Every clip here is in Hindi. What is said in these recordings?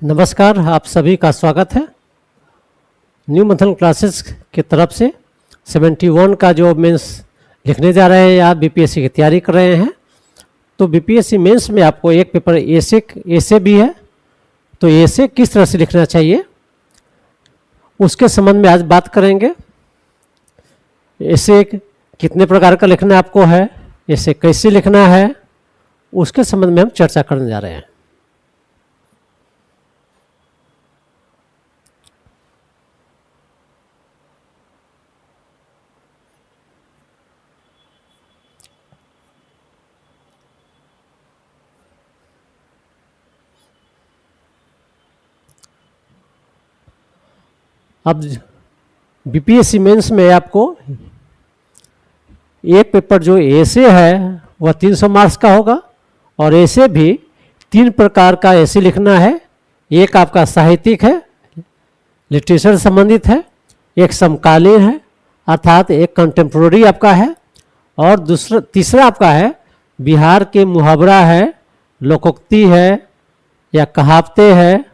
नमस्कार, आप सभी का स्वागत है न्यू मंथन क्लासेस की तरफ से। 71 का जो मेंस लिखने जा रहे हैं या बीपीएससी की तैयारी कर रहे हैं, तो बीपीएससी मेंस में आपको एक पेपर एसे भी है। तो एसे किस तरह से लिखना चाहिए उसके संबंध में आज बात करेंगे। एसे कितने प्रकार का लिखना आपको है, एसे कैसे लिखना है, उसके संबंध में हम चर्चा करने जा रहे हैं। अब बीपीएससी मेंस में आपको एक पेपर जो एसे है वह 300 मार्क्स का होगा, और एसे भी 3 प्रकार का एसे लिखना है। एक आपका साहित्यिक है, लिटरेचर संबंधित है, एक समकालीन है अर्थात एक कंटेम्प्रोरी आपका है, और तीसरा आपका है बिहार के मुहावरा है, लोकोक्ति है या कहावतें है,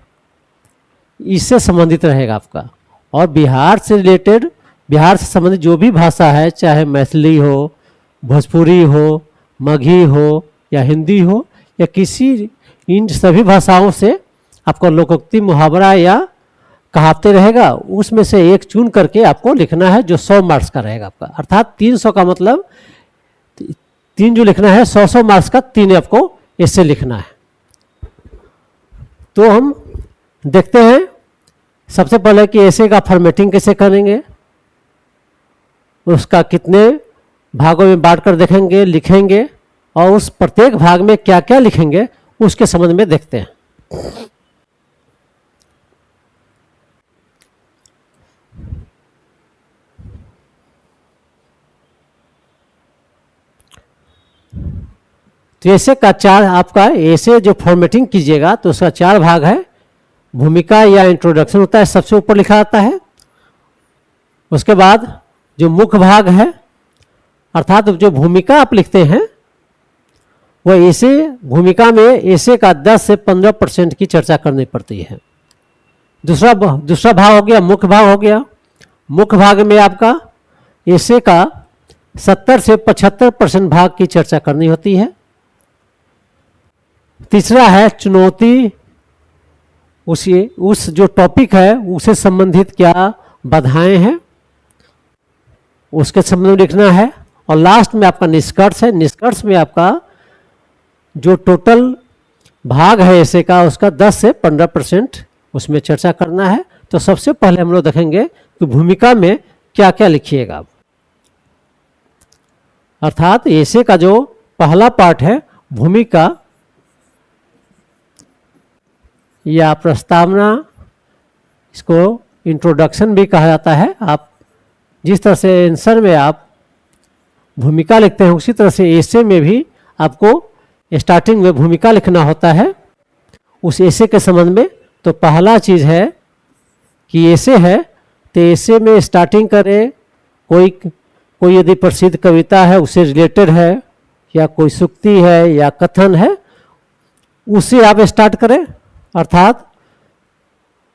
इससे संबंधित रहेगा आपका। और बिहार से रिलेटेड, बिहार से संबंधित जो भी भाषा है, चाहे मैथिली हो, भोजपुरी हो, मगही हो या हिंदी हो, या किसी इन सभी भाषाओं से आपको लोकोक्ति, मुहावरा या कहावतें रहेगा, उसमें से एक चुन करके आपको लिखना है जो 100 मार्क्स का रहेगा आपका। अर्थात 300 का मतलब 3 जो लिखना है, 100 मार्क्स का 3 आपको इससे लिखना है। तो हम देखते हैं सबसे पहले कि ऐसे का फॉर्मेटिंग कैसे करेंगे, उसका कितने भागों में बांटकर देखेंगे, लिखेंगे, और उस प्रत्येक भाग में क्या क्या लिखेंगे उसके संबंध में देखते हैं। तो ऐसे का 4 आपका ऐसे जो फॉर्मेटिंग कीजिएगा तो उसका 4 भाग है। भूमिका या इंट्रोडक्शन होता है, सबसे ऊपर लिखा आता है। उसके बाद जो मुख्य भाग है, अर्थात जो भूमिका आप लिखते हैं वह ऐसे भूमिका में ऐसे का 10 से 15% की चर्चा करनी पड़ती है। दूसरा भाग हो गया मुख्य भाग हो गया। मुख्य भाग में आपका ऐसे का 70 से 75% भाग की चर्चा करनी होती है। तीसरा है चुनौती, उस जो टॉपिक है उससे संबंधित क्या बाधाएं हैं उसके संबंध में लिखना है। और लास्ट में आपका निष्कर्ष है। निष्कर्ष में आपका जो टोटल भाग है ऐसे का, उसका 10 से 15% उसमें चर्चा करना है। तो सबसे पहले हम लोग देखेंगे कि भूमिका में क्या क्या लिखिएगा। अर्थात ऐसे का जो पहला पार्ट है भूमिका या प्रस्तावना, इसको इंट्रोडक्शन भी कहा जाता है। आप जिस तरह से आंसर में आप भूमिका लिखते हैं, उसी तरह से एसे में भी आपको स्टार्टिंग में भूमिका लिखना होता है उस एसे के संबंध में। तो पहला चीज़ है कि एसे है तो एसे में स्टार्टिंग करें, कोई यदि प्रसिद्ध कविता है उससे रिलेटेड है, या कोई सूक्ति है या कथन है, उससे आप स्टार्ट करें। अर्थात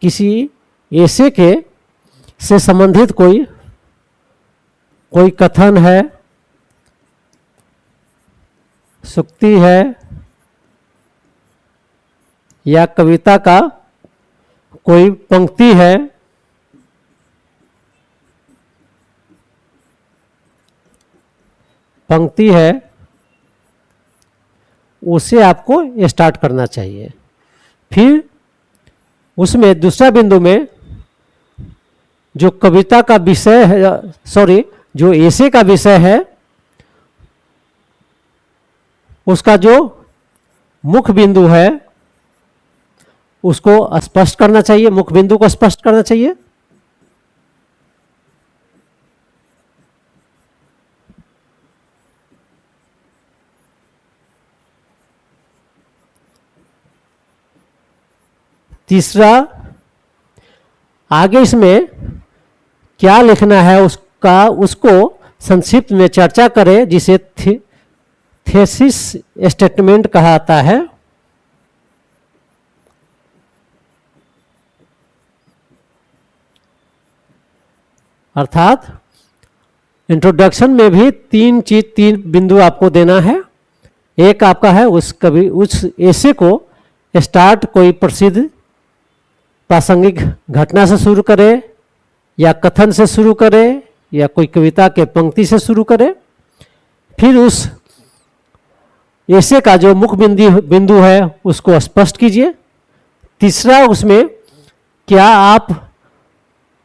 किसी एसे के से संबंधित कोई कथन है, सूक्ति है या कविता का कोई पंक्ति है, उसे आपको स्टार्ट करना चाहिए। फिर उसमें दूसरा बिंदु में जो कविता का विषय है, जो एसे का विषय है, उसका जो मुख्य बिंदु है उसको स्पष्ट करना चाहिए, मुख्य बिंदु को स्पष्ट करना चाहिए। तीसरा, आगे इसमें क्या लिखना है उसको संक्षिप्त में चर्चा करें, जिसे थीसिस, थेसिस स्टेटमेंट कहा जाता है। अर्थात इंट्रोडक्शन में भी तीन बिंदु आपको देना है। एक आपका है उस ऐसे को स्टार्ट कोई प्रसिद्ध प्रासंगिक घटना से शुरू करे, या कथन से शुरू करे, या कोई कविता के पंक्ति से शुरू करे। फिर उस ऐसे का जो मुख्य बिंदु है उसको स्पष्ट कीजिए। तीसरा, उसमें क्या आप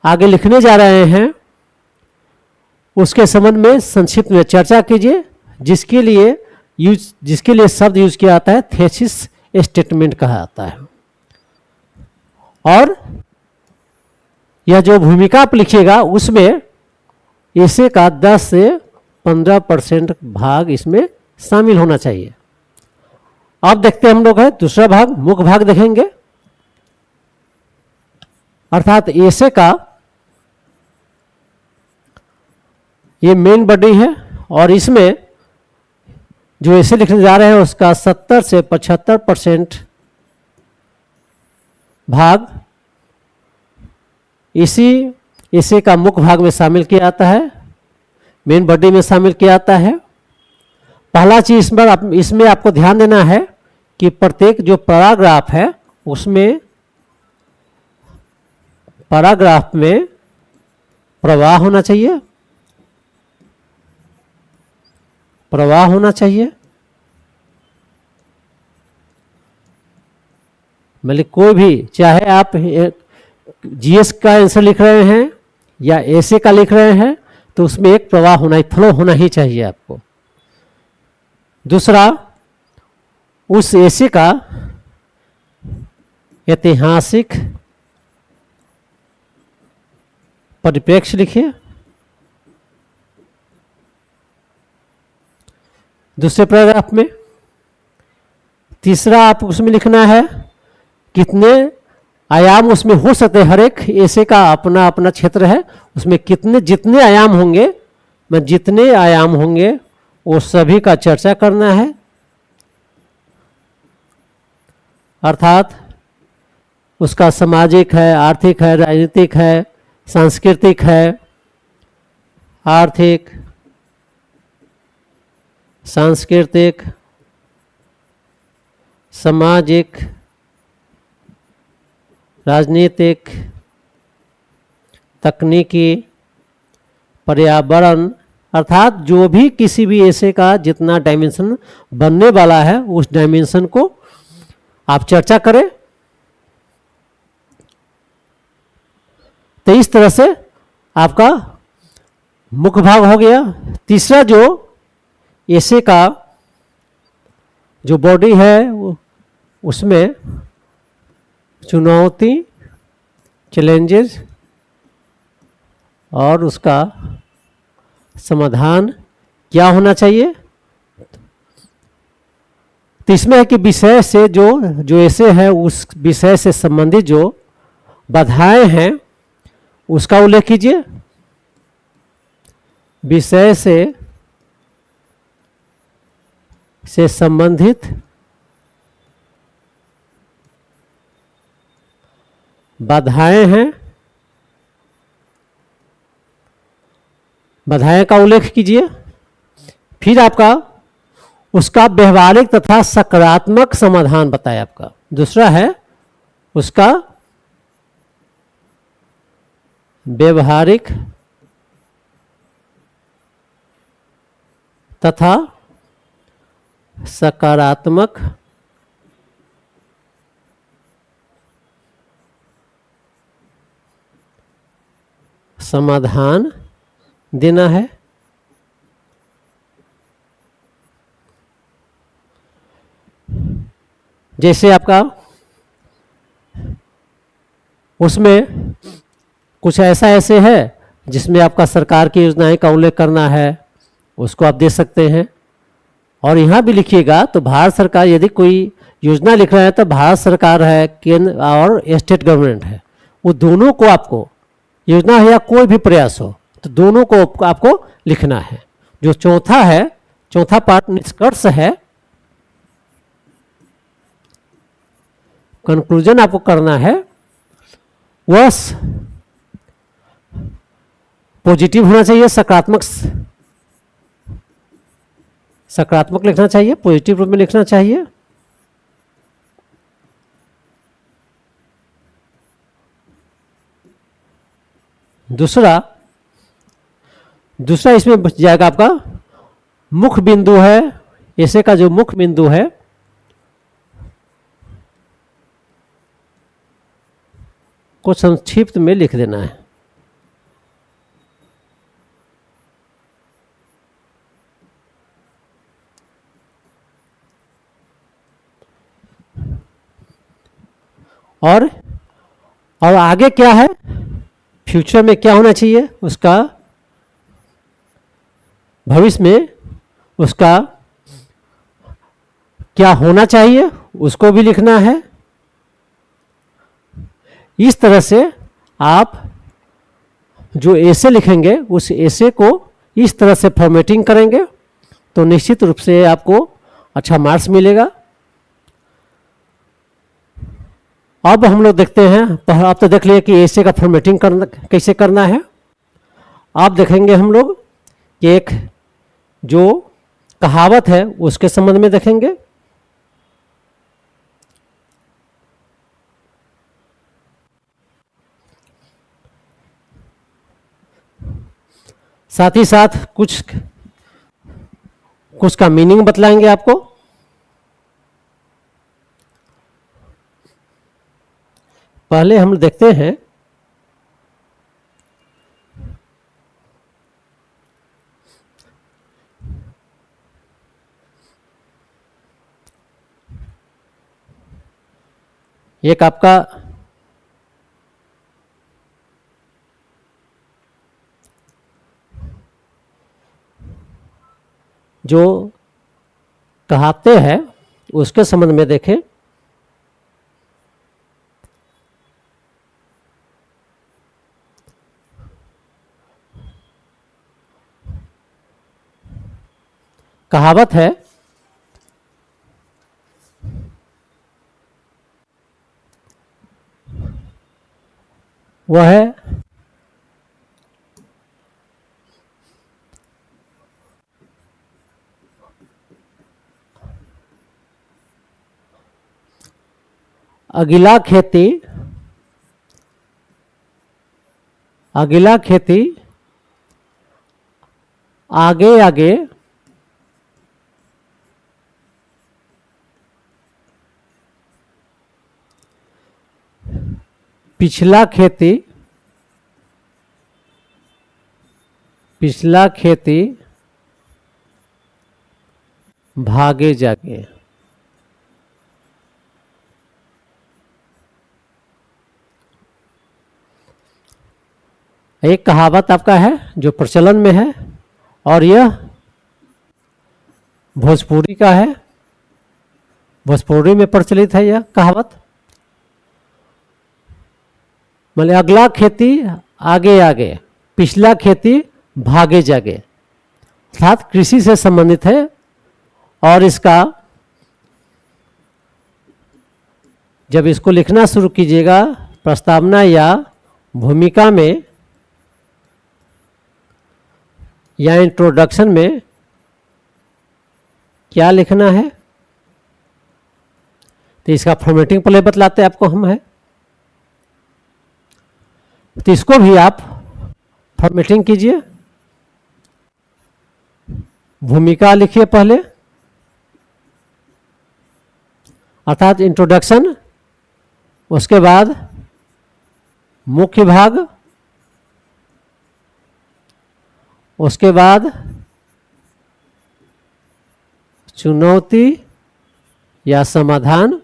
आगे लिखने जा रहे हैं उसके संबंध में संक्षिप्त में चर्चा कीजिए, जिसके लिए शब्द यूज किया जाता है थेसिस स्टेटमेंट कहा जाता है। और यह जो भूमिका आप लिखिएगा उसमें ऐसे का 10 से 15% भाग इसमें शामिल होना चाहिए। अब देखते हैं हम लोग है दूसरा भाग, मुख्य भाग देखेंगे। अर्थात ऐसे का ये मेन बॉडी है, और इसमें जो ऐसे लिखने जा रहे हैं उसका 70 से 75% भाग इसी ऐसे का मुख्य भाग में शामिल किया जाता है, मेन बॉडी में शामिल किया जाता है। पहला चीज इसमें आपको ध्यान देना है कि प्रत्येक जो पैराग्राफ है उसमें पैराग्राफ में प्रवाह होना चाहिए, प्रवाह होना चाहिए। मतलब कोई भी, चाहे आप जीएस का आंसर लिख रहे हैं या ऐसे का लिख रहे हैं, तो उसमें एक प्रवाह होना ही, फ्लो होना ही चाहिए आपको। दूसरा, उस ऐसे का ऐतिहासिक परिप्रेक्ष्य लिखिए। दूसरे पैराग्राफ में। तीसरा, आप उसमें लिखना है कितने आयाम उसमें हो सकते हैं। हर एक ऐसे का अपना अपना क्षेत्र है, उसमें जितने आयाम होंगे, जितने आयाम होंगे वो सभी का चर्चा करना है। अर्थात उसका सामाजिक है, आर्थिक है, राजनीतिक है, सांस्कृतिक है, आर्थिक, सांस्कृतिक, सामाजिक, राजनीतिक, तकनीकी, पर्यावरण, अर्थात जो भी किसी भी ऐसे का जितना डायमेंशन बनने वाला है उस डायमेंशन को आप चर्चा करें। तो इस तरह से आपका मुख्य भाग हो गया। तीसरा, जो ऐसे का जो बॉडी है उसमें चुनौती, चैलेंजेस और उसका समाधान क्या होना चाहिए। तो इसमें है कि विषय से जो ऐसे है उस विषय से संबंधित जो बाधाएं हैं उसका उल्लेख कीजिए। विषय से संबंधित बाधाएं हैं, बाधाएं का उल्लेख कीजिए। फिर आपका उसका व्यवहारिक तथा सकारात्मक समाधान बताए आपका। दूसरा है उसका व्यवहारिक तथा सकारात्मक समाधान देना है। जैसे आपका उसमें कुछ ऐसे है जिसमें आपका सरकार की योजनाएं का उल्लेख करना है, उसको आप दे सकते हैं। और यहाँ भी लिखिएगा तो भारत सरकार, यदि कोई योजना लिख रहे हैं तो भारत सरकार है, केंद्र और स्टेट गवर्नमेंट है, वो दोनों को आपको, योजना है या कोई भी प्रयास हो, तो दोनों को आपको लिखना है। जो चौथा है, चौथा पार्ट निष्कर्ष है, कंक्लूजन आपको करना है। पॉजिटिव होना चाहिए, सकारात्मक लिखना चाहिए, पॉजिटिव रूप में लिखना चाहिए। दूसरा इसमें बच जाएगा आपका मुख्य बिंदु है, ऐसे का जो मुख्य बिंदु है को संक्षिप्त में लिख देना है। और आगे क्या है, फ्यूचर में क्या होना चाहिए, उसका भविष्य में उसका क्या होना चाहिए उसको भी लिखना है। इस तरह से आप जो ऐसे लिखेंगे उस ऐसे को इस तरह से फॉर्मेटिंग करेंगे तो निश्चित रूप से आपको अच्छा मार्क्स मिलेगा। अब हम लोग देखते हैं, आप तो देख लिए कि ऐसे का फॉर्मेटिंग करना कैसे करना है। अब देखेंगे हम लोग कि एक जो कहावत है उसके संबंध में देखेंगे। साथ ही साथ कुछ का मीनिंग बतलाएंगे आपको। पहले हम देखते हैं एक आपका जो कहावतें हैं उसके संबंध में देखें। कहावत है, वह है अगला खेती आगे आगे पिछला खेती भागे जागे। एक कहावत आपका है जो प्रचलन में है और यह भोजपुरी का है, भोजपुरी में प्रचलित है यह कहावत। मतलब अगला खेती आगे आगे, पिछला खेती भागे जागे, अर्थात कृषि से संबंधित है। और इसका जब इसको लिखना शुरू कीजिएगा प्रस्तावना या भूमिका में या इंट्रोडक्शन में क्या लिखना है तो इसका फॉर्मेटिंग पहले बतलाते हैं आपको हम है। तो इसको भी आप फॉर्मेटिंग कीजिए। भूमिका लिखिए पहले, अर्थात इंट्रोडक्शन, उसके बाद मुख्य भाग, उसके बाद चुनौती या समाधान,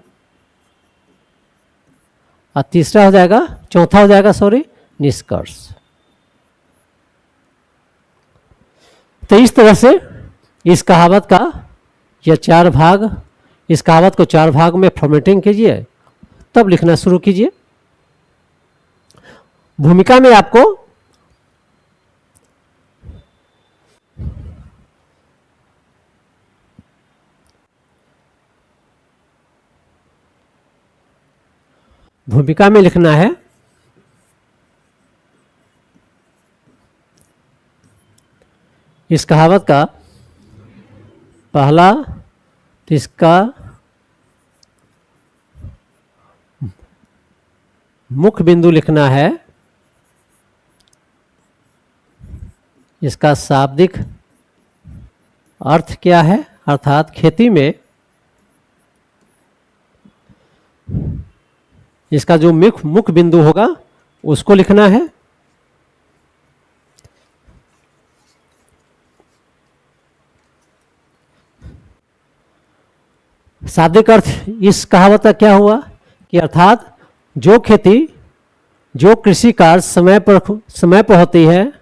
और तीसरा हो जाएगा, चौथा हो जाएगा निष्कर्ष। तो इस तरह से इस कहावत का यह 4 भाग, इस कहावत को 4 भाग में फॉर्मेटिंग कीजिए तब लिखना शुरू कीजिए। भूमिका में आपको लिखना है इस कहावत का पहला तो इसका मुख्य बिंदु लिखना है, इसका शाब्दिक अर्थ क्या है, अर्थात खेती में इसका जो मुख्य बिंदु होगा उसको लिखना है। शाब्दिक अर्थ इस कहावत का क्या हुआ कि अर्थात जो खेती, जो कृषि कार्य समय पर होती है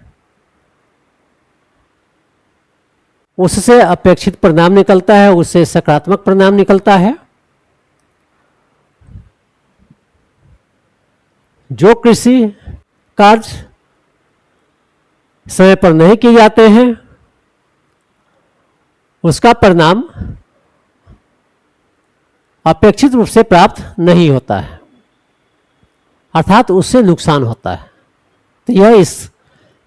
उससे अपेक्षित परिणाम निकलता है, उससे सकारात्मक परिणाम निकलता है। जो कृषि कार्य समय पर नहीं किए जाते हैं उसका परिणाम अपेक्षित रूप से प्राप्त नहीं होता है, अर्थात उससे नुकसान होता है। तो यह इस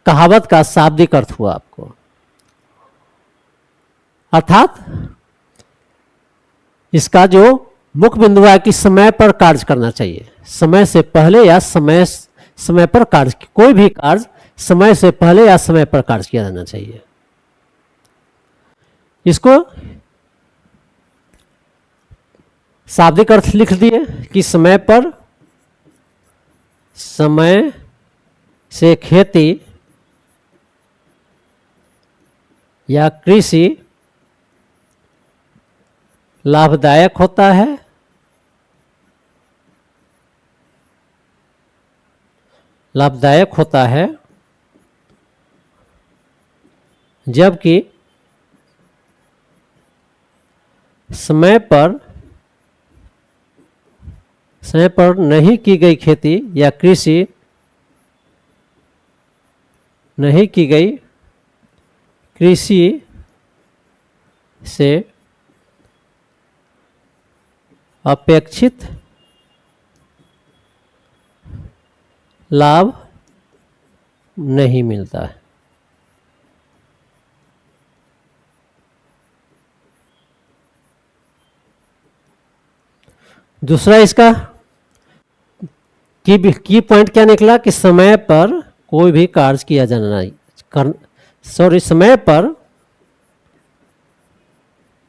कहावत का शाब्दिक अर्थ हुआ आपको। अर्थात इसका जो मुख्य बिंदु है कि समय पर कार्य करना चाहिए, समय से पहले या समय पर कार्य, कोई भी कार्य समय से पहले या समय पर कार्य किया जाना चाहिए। इसको शाब्दिक अर्थ लिख दिए कि समय पर, समय से खेती या कृषि लाभदायक होता है, लाभदायक होता है, जबकि समय पर नहीं की गई खेती या कृषि नहीं की गई कृषि से अपेक्षित लाभ नहीं मिलता है। दूसरा इसका की पॉइंट क्या निकला कि समय पर कोई भी कार्य किया जाना नहीं, समय पर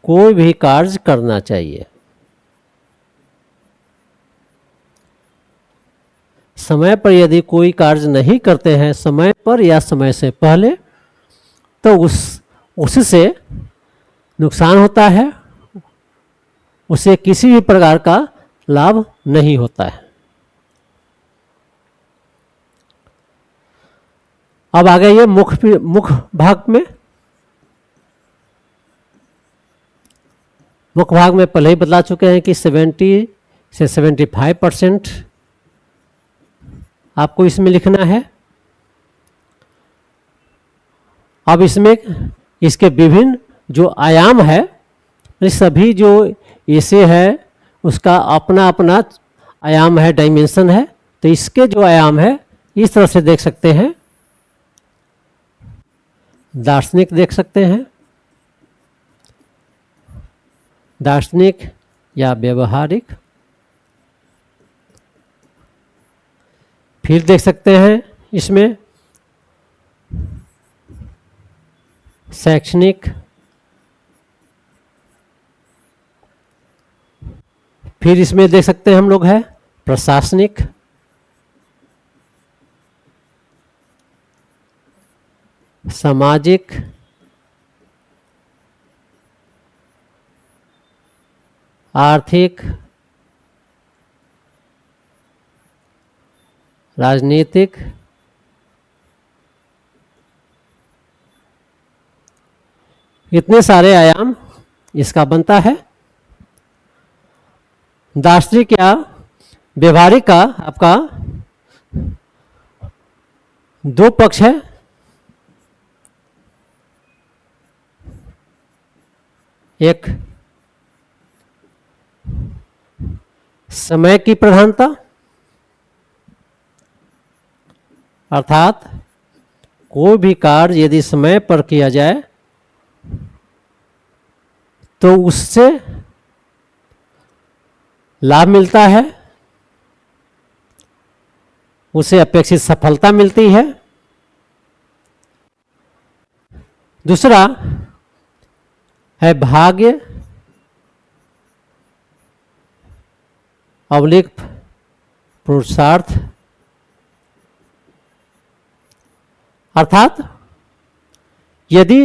कोई भी कार्य करना चाहिए। समय पर यदि कोई कार्य नहीं करते हैं समय पर या समय से पहले तो उससे नुकसान होता है, उसे किसी भी प्रकार का लाभ नहीं होता है। अब आ गए ये मुख्य भाग में। मुख्य भाग में पहले ही बता चुके हैं कि 70 से 75% आपको इसमें लिखना है। अब इसमें इसके विभिन्न जो आयाम है, सभी जो ऐसे है उसका अपना अपना आयाम है, डायमेंशन है। तो इसके जो आयाम है इस तरह से देख सकते हैं, दार्शनिक देख सकते हैं, दार्शनिक या व्यवहारिक। फिर देख सकते हैं इसमें शैक्षणिक, फिर इसमें देख सकते हैं हम लोग है प्रशासनिक, सामाजिक, आर्थिक, राजनीतिक, इतने सारे आयाम इसका बनता है। दार्शनिक या व्यवहारिक का आपका दो पक्ष है, एक समय की प्रधानता, अर्थात कोई भी कार्य यदि समय पर किया जाए तो उससे लाभ मिलता है, उसे अपेक्षित सफलता मिलती है। दूसरा है भाग्य अवलिक पुरुषार्थ, अर्थात यदि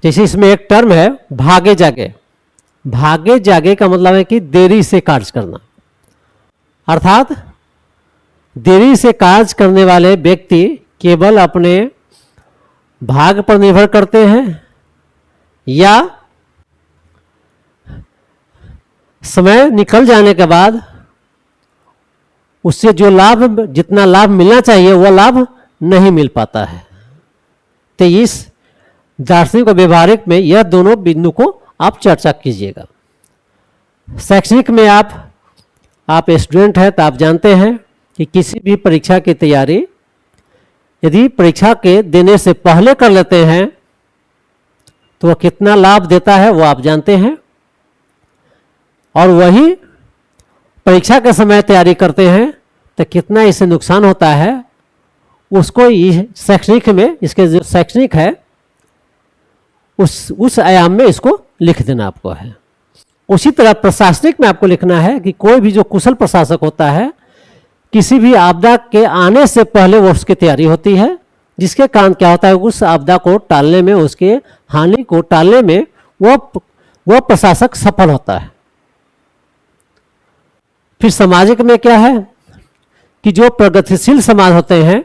जैसे इसमें एक टर्म है भागे जागे, भागे जागे का मतलब है कि देरी से कार्य करना, अर्थात देरी से कार्य करने वाले व्यक्ति केवल अपने भाग्य पर निर्भर करते हैं या समय निकल जाने के बाद उससे जो लाभ, जितना लाभ मिलना चाहिए वह लाभ नहीं मिल पाता है। तो इस दार्शनिक और व्यवहारिक में यह दोनों बिंदु को आप चर्चा कीजिएगा। शैक्षणिक में आप स्टूडेंट हैं तो आप जानते हैं कि किसी भी परीक्षा की तैयारी यदि परीक्षा के देने से पहले कर लेते हैं तो वह कितना लाभ देता है वो आप जानते हैं, और वही परीक्षा के समय तैयारी करते हैं तो कितना इससे नुकसान होता है उसको शैक्षणिक में, इसके जो शैक्षणिक है उस आयाम में इसको लिख देना आपको है। उसी तरह प्रशासनिक में आपको लिखना है कि कोई भी जो कुशल प्रशासक होता है किसी भी आपदा के आने से पहले वो उसकी तैयारी होती है, जिसके कारण क्या होता है उस आपदा को टालने में, उसके हानि को टालने में वह प्रशासक सफल होता है। फिर सामाजिक में क्या है कि जो प्रगतिशील समाज होते हैं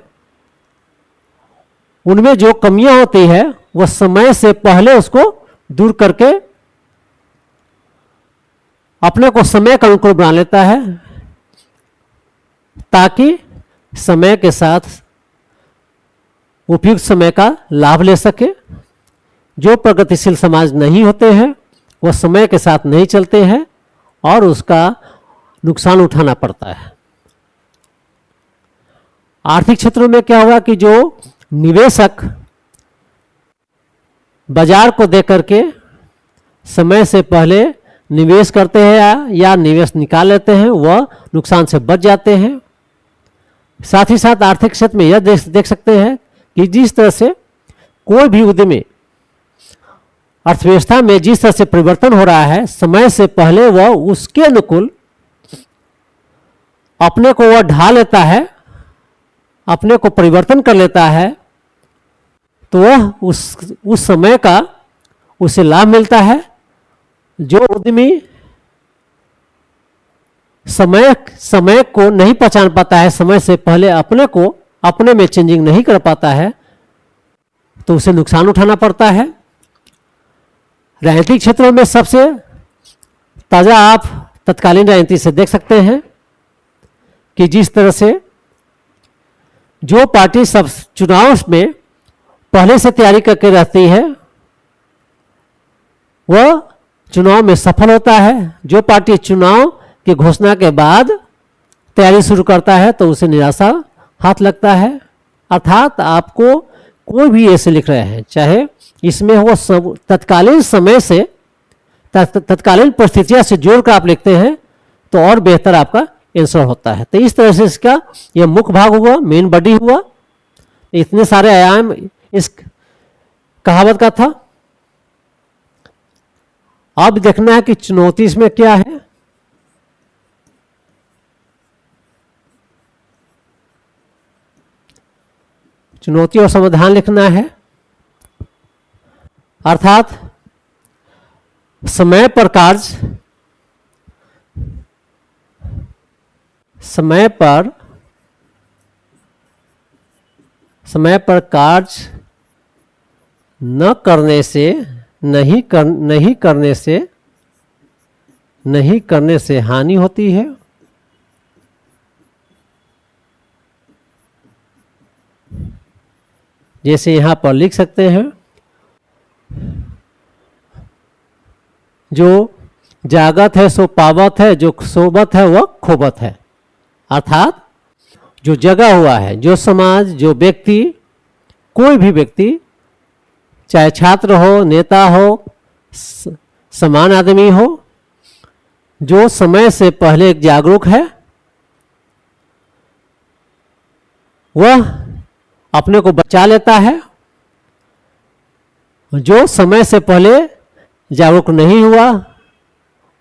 उनमें जो कमियां होती है वह समय से पहले उसको दूर करके अपने को समय का अनुकूल बना लेता है ताकि समय के साथ उपयुक्त समय का लाभ ले सके। जो प्रगतिशील समाज नहीं होते हैं वह समय के साथ नहीं चलते हैं और उसका नुकसान उठाना पड़ता है। आर्थिक क्षेत्रों में क्या हुआ कि जो निवेशक बाजार को देख करके समय से पहले निवेश करते हैं या निवेश निकाल लेते हैं वह नुकसान से बच जाते हैं। साथ ही साथ आर्थिक क्षेत्र में यह देख सकते हैं कि जिस तरह से कोई भी उद्यमी अर्थव्यवस्था में जिस तरह से परिवर्तन हो रहा है समय से पहले वह उसके अनुकूल अपने को वह ढाल लेता है, अपने को परिवर्तन कर लेता है, तो वह उस समय का उसे लाभ मिलता है। जो उद्यमी समय को नहीं पहचान पाता है, समय से पहले अपने में चेंजिंग नहीं कर पाता है, तो उसे नुकसान उठाना पड़ता है। राजनीतिक क्षेत्रों में सबसे ताज़ा आप तत्कालीन राजनीति से देख सकते हैं कि जिस तरह से जो पार्टी सब चुनाव में पहले से तैयारी करके रहती है वह चुनाव में सफल होता है। जो पार्टी चुनाव की घोषणा के बाद तैयारी शुरू करता है तो उसे निराशा हाथ लगता है। अर्थात आपको कोई भी ऐसे लिख रहे हैं, चाहे इसमें वो सब तत्कालीन समय से तत्कालीन परिस्थितियां से जोड़कर आप लिखते हैं तो और बेहतर आपका आंसर होता है। तो इस तरह से इसका यह मुख्य भाग हुआ, मेन बॉडी हुआ। इतने सारे आयाम इस कहावत का था। अब देखना है कि चुनौती इसमें क्या है। चुनौती और समाधान लिखना है, अर्थात समय पर कार्य, समय पर कार्य न करने से नहीं करने से हानि होती है। जैसे यहां पर लिख सकते हैं, जो जागत है सो पावत है, जो सोबत है वह खोबत है। अर्थात जो जगा हुआ है, जो समाज, जो व्यक्ति, कोई भी व्यक्ति, चाहे छात्र हो, नेता हो, समान आदमी हो, जो समय से पहले जागरूक है, वह अपने को बचा लेता है। जो समय से पहले जागरूक नहीं हुआ,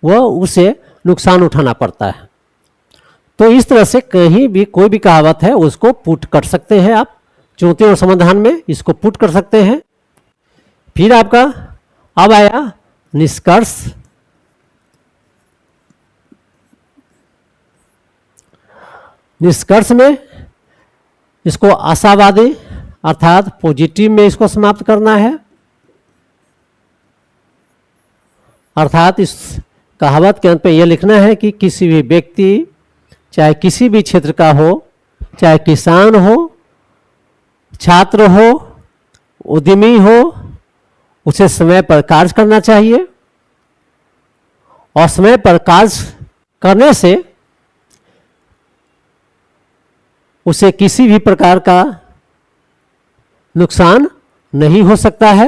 वह उसे नुकसान उठाना पड़ता है। तो इस तरह से कहीं भी कोई भी कहावत है उसको पुट कर सकते हैं आप, चुनौती और समाधान में इसको पुट कर सकते हैं। फिर आपका अब आया निष्कर्ष। निष्कर्ष में इसको आशावादी अर्थात पॉजिटिव में इसको समाप्त करना है। अर्थात इस कहावत के अंत पे यह लिखना है कि किसी भी व्यक्ति, चाहे किसी भी क्षेत्र का हो, चाहे किसान हो, छात्र हो, उद्यमी हो, उसे समय पर कार्य करना चाहिए। और समय पर कार्य करने से उसे किसी भी प्रकार का नुकसान नहीं हो सकता है।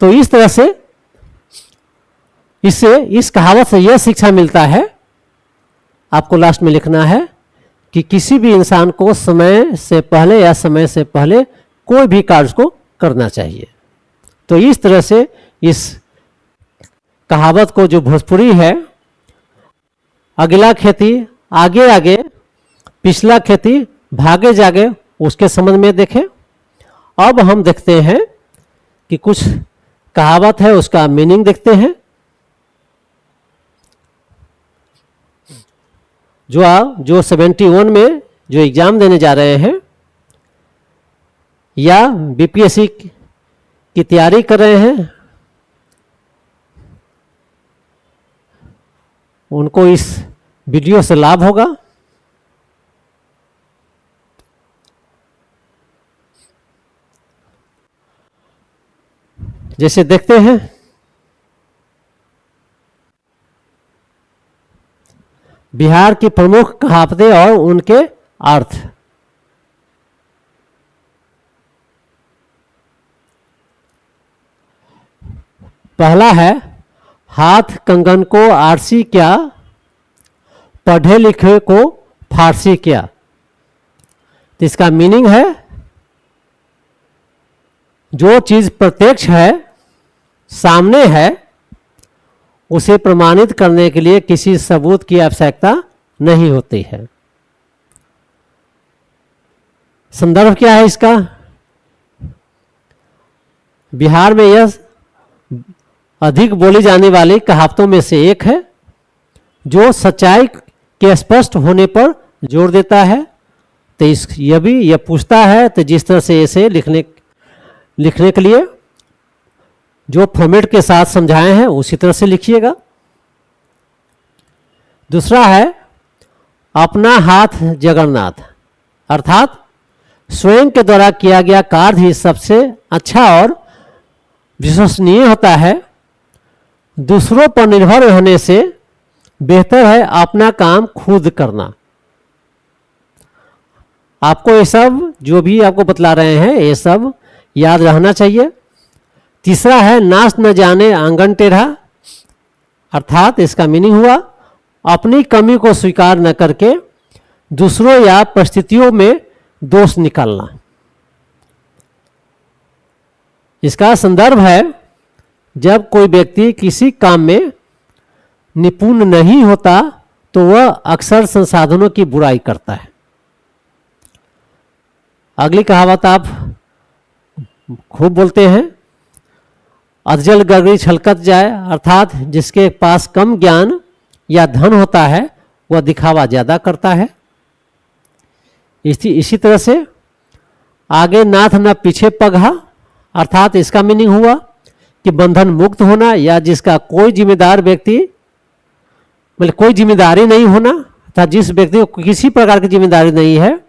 तो इस तरह से इससे, इस कहावत से यह शिक्षा मिलता है, आपको लास्ट में लिखना है कि किसी भी इंसान को समय से पहले या समय से पहले कोई भी कार्य को करना चाहिए। तो इस तरह से इस कहावत को, जो भोजपुरी है, अगला खेती आगे आगे, पिछला खेती भागे जागे, उसके संबंध में देखें। अब हम देखते हैं कि कुछ कहावत है उसका मीनिंग देखते हैं। जो 71 में जो एग्जाम देने जा रहे हैं या बीपीएससी की तैयारी कर रहे हैं, उनको इस वीडियो से लाभ होगा। जैसे देखते हैं, बिहार की प्रमुख कहावतें और उनके अर्थ। पहला है, हाथ कंगन को आरसी क्या, पढ़े लिखे को फारसी क्या। तो इसका मीनिंग है, जो चीज प्रत्यक्ष है, सामने है, उसे प्रमाणित करने के लिए किसी सबूत की आवश्यकता नहीं होती है। संदर्भ क्या है इसका? बिहार में यह अधिक बोली जाने वाली कहावतों में से एक है, जो सच्चाई के स्पष्ट होने पर जोर देता है। तो यह पूछता है, तो जिस तरह से इसे लिखने के लिए जो फॉर्मेट के साथ समझाए हैं उसी तरह से लिखिएगा। दूसरा है, अपना हाथ जगन्नाथ, अर्थात स्वयं के द्वारा किया गया कार्य ही सबसे अच्छा और विश्वसनीय होता है। दूसरों पर निर्भर रहने से बेहतर है अपना काम खुद करना। आपको ये सब जो भी आपको बतला रहे हैं, ये सब याद रहना चाहिए। तीसरा है, नाच न जाने आंगन टेढ़ा, अर्थात इसका मीनिंग हुआ, अपनी कमी को स्वीकार न करके दूसरों या परिस्थितियों में दोष निकालना। इसका संदर्भ है, जब कोई व्यक्ति किसी काम में निपुण नहीं होता तो वह अक्सर संसाधनों की बुराई करता है। अगली कहावत आप खूब बोलते हैं, अधजल गगरी छलकत जाए, अर्थात जिसके पास कम ज्ञान या धन होता है वह दिखावा ज्यादा करता है। इसी तरह से आगे नाथ न पीछे पगहा, अर्थात इसका मीनिंग हुआ कि बंधन मुक्त होना, या जिसका कोई जिम्मेदार व्यक्ति, मतलब कोई जिम्मेदारी नहीं होना, अर्थात जिस व्यक्ति को किसी प्रकार की जिम्मेदारी नहीं है,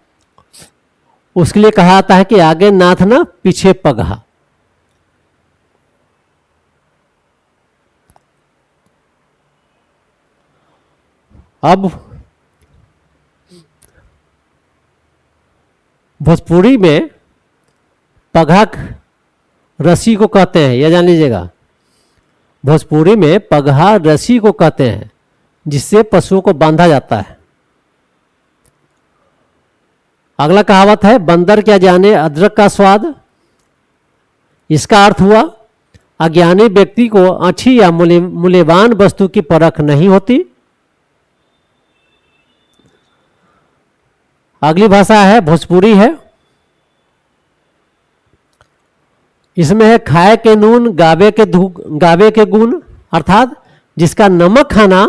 उसके लिए कहा जाता है कि आगे नाथ न पीछे पगहा। अब भोजपुरी में पगहा रस्सी को कहते हैं, यह जान लीजिएगा। भोजपुरी में पगहा रस्सी को कहते हैं जिससे पशुओं को बांधा जाता है। अगला कहावत है, बंदर क्या जाने अदरक का स्वाद। इसका अर्थ हुआ, अज्ञानी व्यक्ति को अच्छी या मूल्यवान वस्तु की परख नहीं होती। अगली भाषा है भोजपुरी है। इसमें है, खाए के नून गावे के गुण, अर्थात जिसका नमक खाना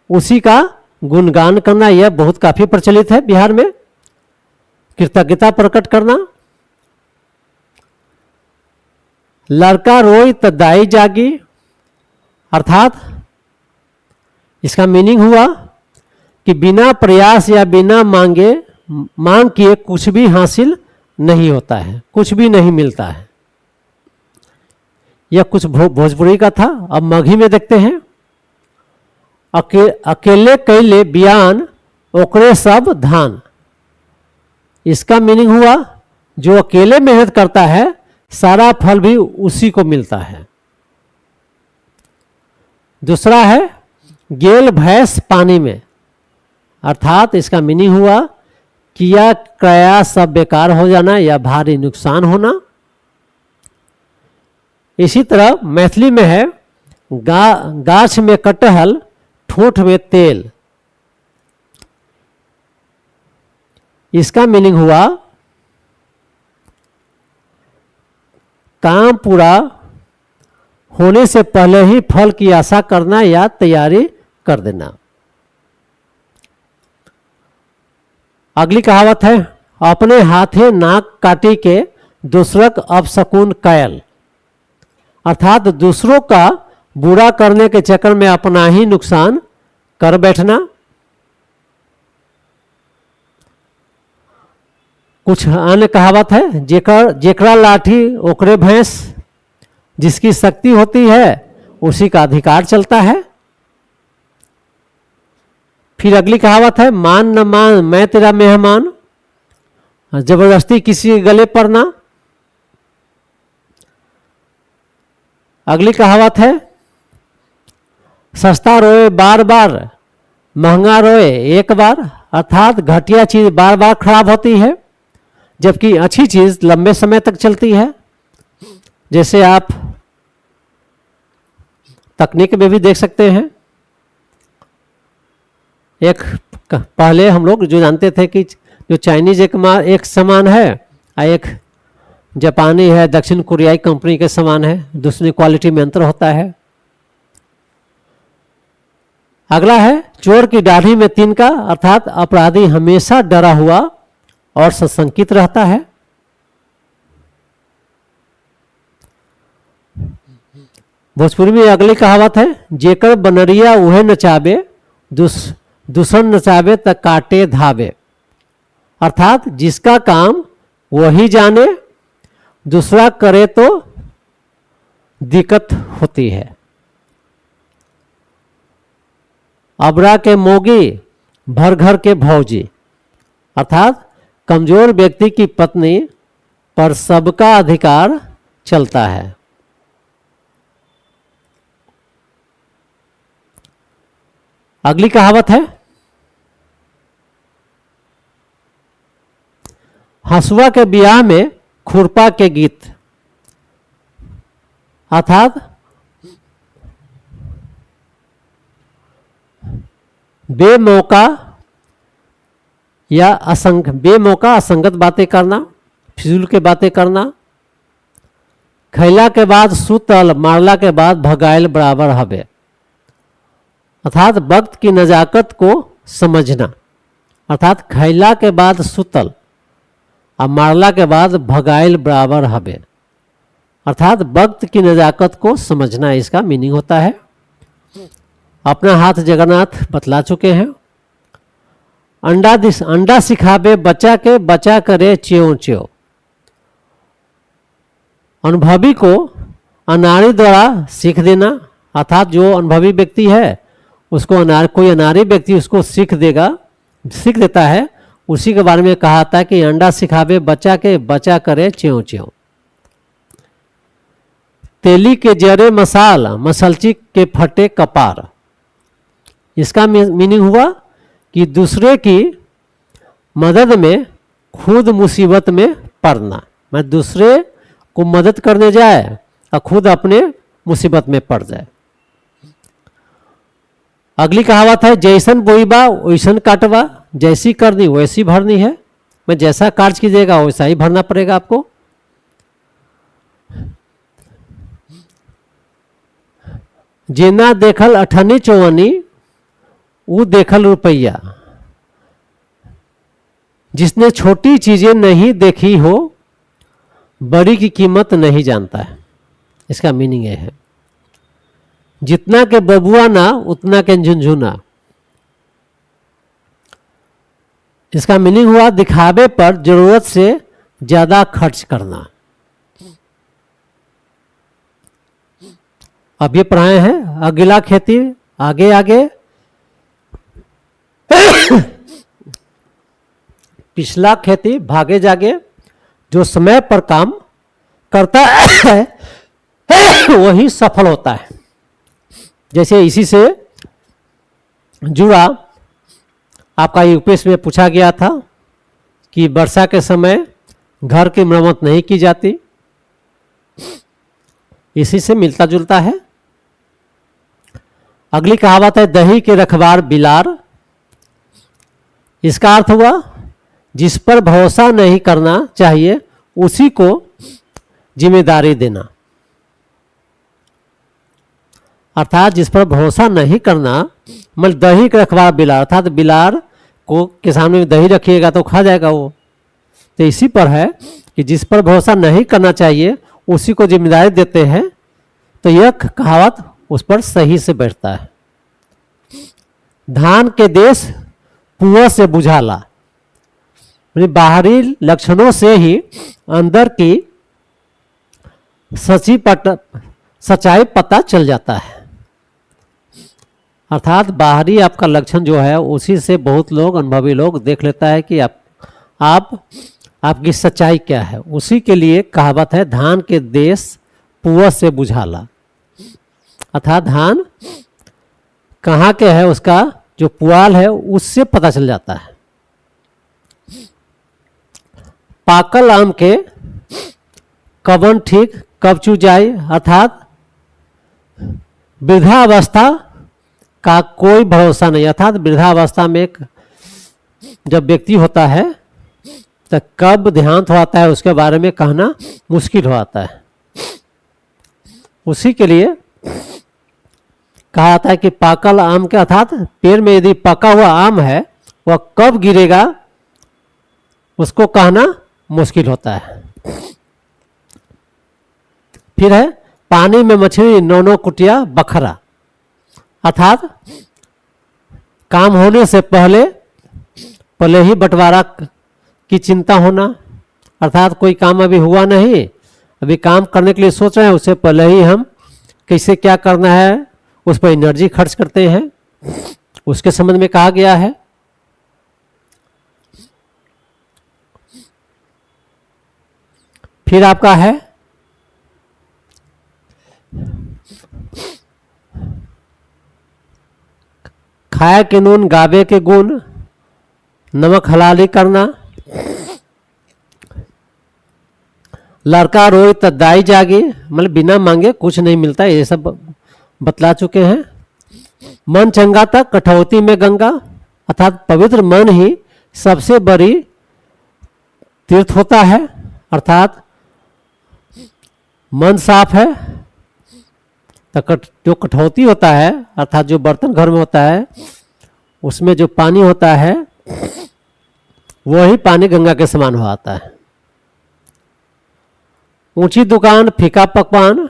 उसी का गुणगान करना। यह बहुत काफी प्रचलित है बिहार में। कृतज्ञता प्रकट करना। लड़का रोई त दाई जागी, अर्थात इसका मीनिंग हुआ कि बिना प्रयास या बिना मांग किए कुछ भी हासिल नहीं होता है, कुछ भी नहीं मिलता है। यह कुछ भोजपुरी का था। अब मगही में देखते हैं, अकेले कैले बियान ओकरे सब धान। इसका मीनिंग हुआ, जो अकेले मेहनत करता है सारा फल भी उसी को मिलता है। दूसरा है, गेल भैंस पानी में, अर्थात इसका मीनिंग हुआ किया क्रिया सब बेकार हो जाना या भारी नुकसान होना। इसी तरह मैथिली में है, गाछ में कटहल ठोंठ में तेल। इसका मीनिंग हुआ, काम पूरा होने से पहले ही फल की आशा करना या तैयारी कर देना। अगली कहावत है, अपने हाथे नाक काटी के दूसरक अपशकुन कैल, अर्थात दूसरों का बुरा करने के चक्कर में अपना ही नुकसान कर बैठना। कुछ अन्य कहावत है, जेकरा लाठी ओकरे भैंस, जिसकी शक्ति होती है उसी का अधिकार चलता है। फिर अगली कहावत है, मान न मान मैं तेरा मेहमान, जबरदस्ती किसी के गले पड़ना। अगली कहावत है, सस्ता रोए बार बार महंगा रोए एक बार, अर्थात घटिया चीज बार बार खराब होती है जबकि अच्छी चीज लंबे समय तक चलती है। जैसे आप तकनीक में भी देख सकते हैं। एक पहले हम लोग जो जानते थे कि जो चाइनीज एक सामान है और एक जापानी है, दक्षिण कोरियाई कंपनी के सामान है, दूसरी क्वालिटी में अंतर होता है। अगला है, चोर की दाढ़ी में तिनका, अर्थात अपराधी हमेशा डरा हुआ और सशंकित रहता है। भोजपुरी में अगली कहावत है, जेकर बनरिया उहे नचावे, दूसर नचावे त काटे धावे, अर्थात जिसका काम वही जाने, दूसरा करे तो दिक्कत होती है। अबरा के मोगी भर घर के भौजी, अर्थात कमजोर व्यक्ति की पत्नी पर सबका अधिकार चलता है। अगली कहावत है, हंसुआ के ब्याह में खुरपा के गीत, अर्थात बेमौका असंगत बातें करना, फिजूल के बातें करना। खैला के बाद सुतल, मारला के बाद भगायल बराबर हवे, अर्थात वक्त की नजाकत को समझना। अर्थात खैला के बाद सुतल और मारला के बाद भगायल बराबर हवे, अर्थात वक्त की नजाकत को समझना, इसका मीनिंग होता है। अपना हाथ जगन्नाथ बतला चुके हैं। अंडा सिखावे बच्चा के, बच्चा करे च्यों च्यों। अनुभवी को अनाड़ी द्वारा सीख देना, अर्थात जो अनुभवी व्यक्ति है उसको कोई अनाड़ी व्यक्ति उसको सीख देता है, उसी के बारे में कहा था कि अंडा सिखावे बच्चा के, बच्चा करे च्यों च्यों। तेली के जरे मसाल, मसलची के फटे कपार। इसका मीनिंग हुआ कि दूसरे की मदद में खुद मुसीबत में पड़ना। मैं दूसरे को मदद करने जाए और खुद अपने मुसीबत में पड़ जाए। अगली कहावत है, जैसन बोईबा वैसन काटवा, जैसी करनी वैसी भरनी है। मैं जैसा कार्य कीजिएगा वैसा ही भरना पड़ेगा आपको। जेना देखल अठन्नी चौवनी, वो देखल रुपया। जिसने छोटी चीजें नहीं देखी हो, बड़ी की कीमत नहीं जानता है। इसका मीनिंग ये है, जितना के बबुआ ना उतना के झुनझुना। इसका मीनिंग हुआ दिखावे पर जरूरत से ज्यादा खर्च करना। अब ये पढ़ाए हैं अगला खेती, आगे आगे पिछला खेती भागे जागे। जो समय पर काम करता है वही सफल होता है। जैसे इसी से जुड़ा आपका यूपीएससी में पूछा गया था कि वर्षा के समय घर की मरम्मत नहीं की जाती। इसी से मिलता जुलता है। अगली कहावत है, दही के रखवार बिलार। इसका अर्थ हुआ जिस पर भरोसा नहीं करना चाहिए उसी को जिम्मेदारी देना। अर्थात जिस पर भरोसा नहीं करना, मतलब दही के रखवार बिलार, अर्थात बिलार को के सामने दही रखिएगा तो खा जाएगा वो। तो इसी पर है कि जिस पर भरोसा नहीं करना चाहिए उसी को जिम्मेदारी देते हैं। तो यह कहावत उस पर सही से बैठता है। धान के देश पुआ से बुझाला, बाहरी लक्षणों से ही अंदर की सच्चाई पता चल जाता है। अर्थात बाहरी आपका लक्षण जो है उसी से बहुत लोग, अनुभवी लोग देख लेता है कि आपकी सच्चाई क्या है। उसी के लिए कहावत है, धान के देश पुआ से बुझाला। अर्थात धान कहाँ के है उसका जो पुआल है उससे पता चल जाता है। पाकल आम के कवन ठीक कब चू जाए, अर्थात वृद्धावस्था का कोई भरोसा नहीं। अर्थात वृद्धावस्था में जब व्यक्ति होता है तो कब देहांत होता है उसके बारे में कहना मुश्किल हो आता है। उसी के लिए कहा जाता है कि पाकल आम के, अर्थात पेड़ में यदि पका हुआ आम है वह कब गिरेगा उसको कहना मुश्किल होता है। फिर है, पानी में मछली नौनो कुटिया बखरा। अर्थात काम होने से पहले ही बंटवारा की चिंता होना। अर्थात कोई काम अभी हुआ नहीं, अभी काम करने के लिए सोच रहे हैं, उससे पहले ही हम कैसे क्या करना है उस पर एनर्जी खर्च करते हैं। उसके संबंध में कहा गया है। फिर आपका है खाए के नून गावे के गुण, नमक हलाली करना। लड़का रोए तो दाई जागे, मतलब बिना मांगे कुछ नहीं मिलता, ये सब बतला चुके हैं। मन चंगा तक कठौती में गंगा, अर्थात पवित्र मन ही सबसे बड़ी तीर्थ होता है। अर्थात मन साफ है तो जो कठौती होता है, अर्थात जो बर्तन घर में होता है उसमें जो पानी होता है वही पानी गंगा के समान हो आता है। ऊंची दुकान फीका पकवान,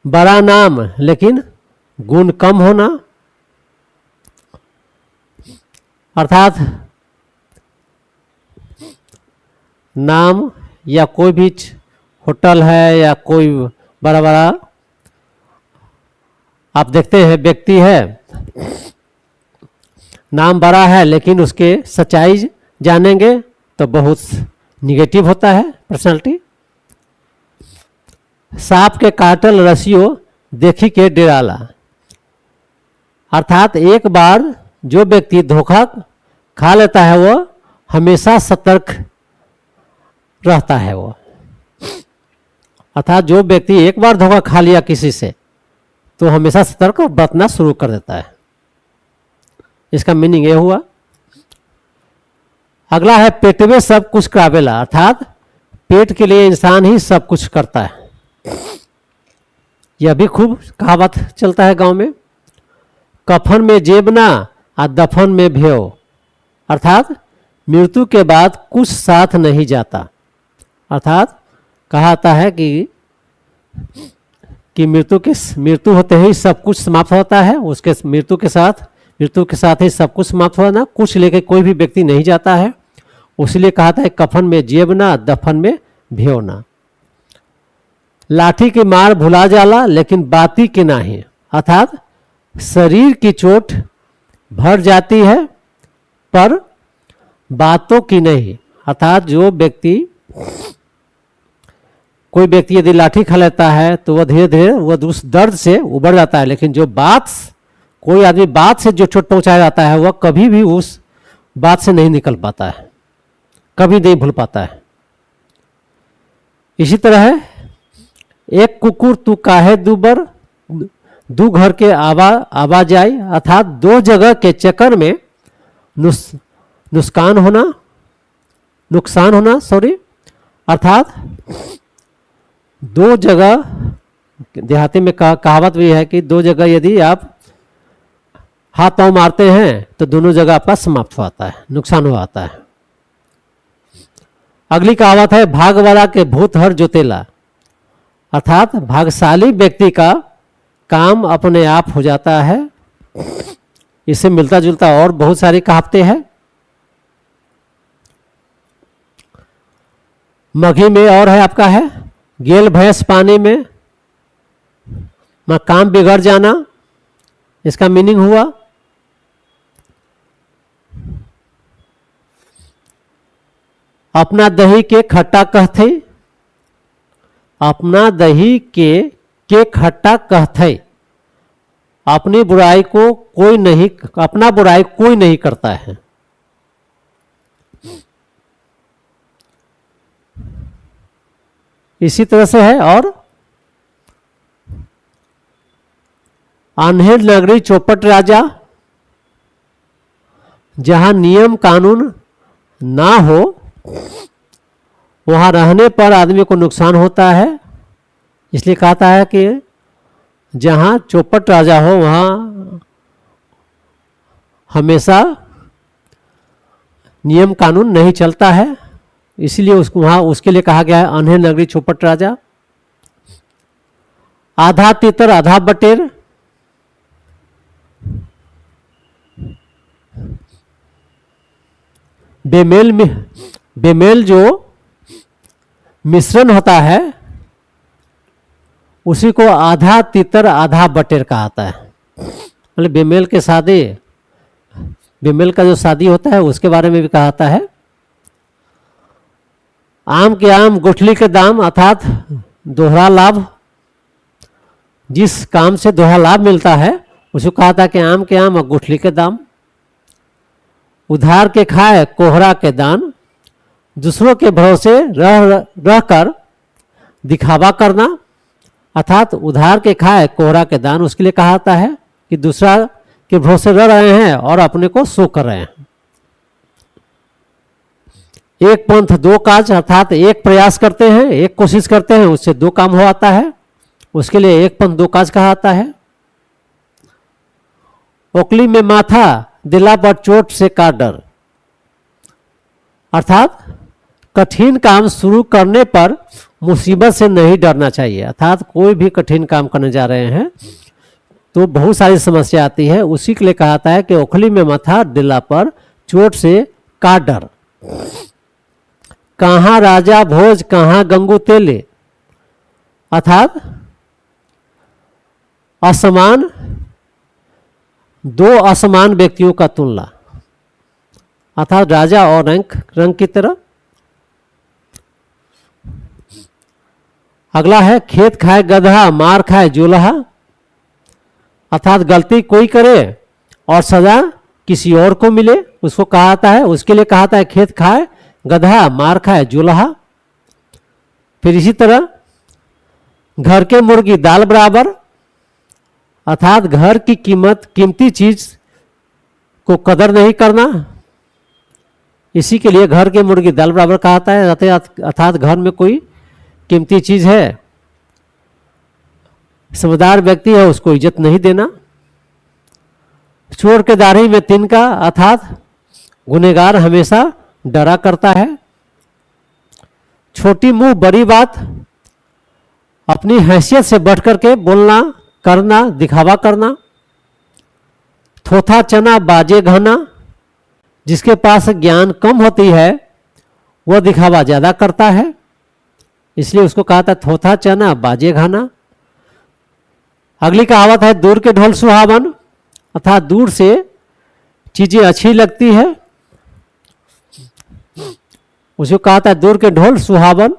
बड़ा नाम लेकिन गुण कम होना। अर्थात नाम या कोई भी होटल है या कोई बड़ा बड़ा आप देखते हैं व्यक्ति है नाम बड़ा है लेकिन उसके सच्चाई जानेंगे तो बहुत निगेटिव होता है पर्सनालिटी। सांप के काटल रसियो देखी के डेराला, अर्थात एक बार जो व्यक्ति धोखा खा लेता है वो हमेशा सतर्क रहता है। वो अर्थात जो व्यक्ति एक बार धोखा खा लिया किसी से तो हमेशा सतर्क बरतना शुरू कर देता है। इसका मीनिंग ये हुआ। अगला है पेटवे सब कुछ करावेला, अर्थात पेट के लिए इंसान ही सब कुछ करता है। यह भी खूब कहावत चलता है गांव में। कफन में जेब ना और दफन में भेव, अर्थात मृत्यु के बाद कुछ साथ नहीं जाता। अर्थात कहा जाता है कि मृत्यु होते ही सब कुछ समाप्त होता है। उसके मृत्यु के साथ ही सब कुछ समाप्त होना, कुछ लेके कोई भी व्यक्ति नहीं जाता है। उसलिए कहा था कफन में जेब ना दफन में भेव ना। लाठी की मार भुला जाला लेकिन बाती के नाही, अर्थात शरीर की चोट भर जाती है पर बातों की नहीं। अर्थात कोई व्यक्ति यदि लाठी खा लेता है तो वह धीरे धीरे वह उस दर्द से उबर जाता है, लेकिन कोई आदमी बात से जो चोट पहुंचाया जाता है वह कभी भी उस बात से नहीं निकल पाता है, कभी नहीं भूल पाता है। इसी तरह है एक कुकुर तू काहे दुबर, दू घर के आवाजाई, अर्थात दो जगह के चक्कर में नुकसान होना अर्थात दो जगह, देहाती में कहावत भी है कि दो जगह यदि आप हाथ पांव मारते हैं तो दोनों जगह आपका समाप्त हो आता है, नुकसान हो आता है। अगली कहावत है भाग वाला के भूत हर जोतेला, अर्थात भाग्यशाली व्यक्ति का काम अपने आप हो जाता है। इससे मिलता जुलता और बहुत सारी कहावतें हैं। मघी में और है आपका है गेल भैंस पानी में काम बिगड़ जाना। इसका मीनिंग हुआ अपना दही के खट्टा कहते, अपना दही के खट्टा कहते, अपनी बुराई को अपना बुराई कोई नहीं करता है। इसी तरह से है और अनहेर नगरी चौपट राजा, जहां नियम कानून ना हो वहां रहने पर आदमी को नुकसान होता है। इसलिए कहता है कि जहां चौपट राजा हो वहां हमेशा नियम कानून नहीं चलता है। इसीलिए उसके लिए कहा गया है अनहेर नगरी चौपट राजा। आधा तितर आधा बटेर, बेमेल जो मिश्रण होता है उसी को आधा तितर आधा बटेर कहता है। मतलब बेमेल का जो शादी होता है उसके बारे में भी कहा जाता है। आम के आम गुठली के दाम, अर्थात दोहरा लाभ, जिस काम से दोहरा लाभ मिलता है उसको कहा था कि आम के आम और गुठली के दाम। उधार के खाए कोहरा के दान, दूसरों के भरोसे रहकर दिखावा करना, अर्थात उधार के खाए कोहरा के दान उसके लिए कहा जाता है कि दूसरा के भरोसे रह रहे हैं और अपने को शो कर रहे हैं। एक पंथ दो काज, अर्थात एक प्रयास करते हैं, एक कोशिश करते हैं, उससे दो काम हो आता है, उसके लिए एक पंथ दो काज कहा जाता है। ओकली में माथा दिला पर चोट से का डर, अर्थात कठिन काम शुरू करने पर मुसीबत से नहीं डरना चाहिए। अर्थात कोई भी कठिन काम करने जा रहे हैं तो बहुत सारी समस्या आती है, उसी के लिए कहा जाता है कि ओखली में माथा दिला पर चोट से का डर। कहाँ राजा भोज कहाँ गंगू तेले, अर्थात दो असमान व्यक्तियों का तुलना, अर्थात राजा और रंग की तरह। अगला है खेत खाए गधा मार खाए जोलहा, अर्थात गलती कोई करे और सजा किसी और को मिले, उसको कहा जाता है, उसके लिए कहा जाता है खेत खाए गधा मार खाए जोलहा। फिर इसी तरह घर के मुर्गी दाल बराबर, अर्थात घर की कीमती चीज को कदर नहीं करना, इसी के लिए घर के मुर्गी दाल बराबर कहा जाता है। अर्थात घर में कोई कीमती चीज है, समझदार व्यक्ति है, उसको इज्जत नहीं देना। चोर के दाढ़ी में तिनका, अर्थात गुनहगार हमेशा डरा करता है। छोटी मुंह बड़ी बात, अपनी हैसियत से बढ़ करके बोलना करना दिखावा करना। थोथा चना बाजे घना, जिसके पास ज्ञान कम होती है वह दिखावा ज्यादा करता है, इसलिए उसको कहा था थोथा चना बाजे घाना। अगली कहावत है दूर के ढोल सुहावन, अर्थात दूर से चीजें अच्छी लगती है, उसको कहा था दूर के ढोल सुहावन।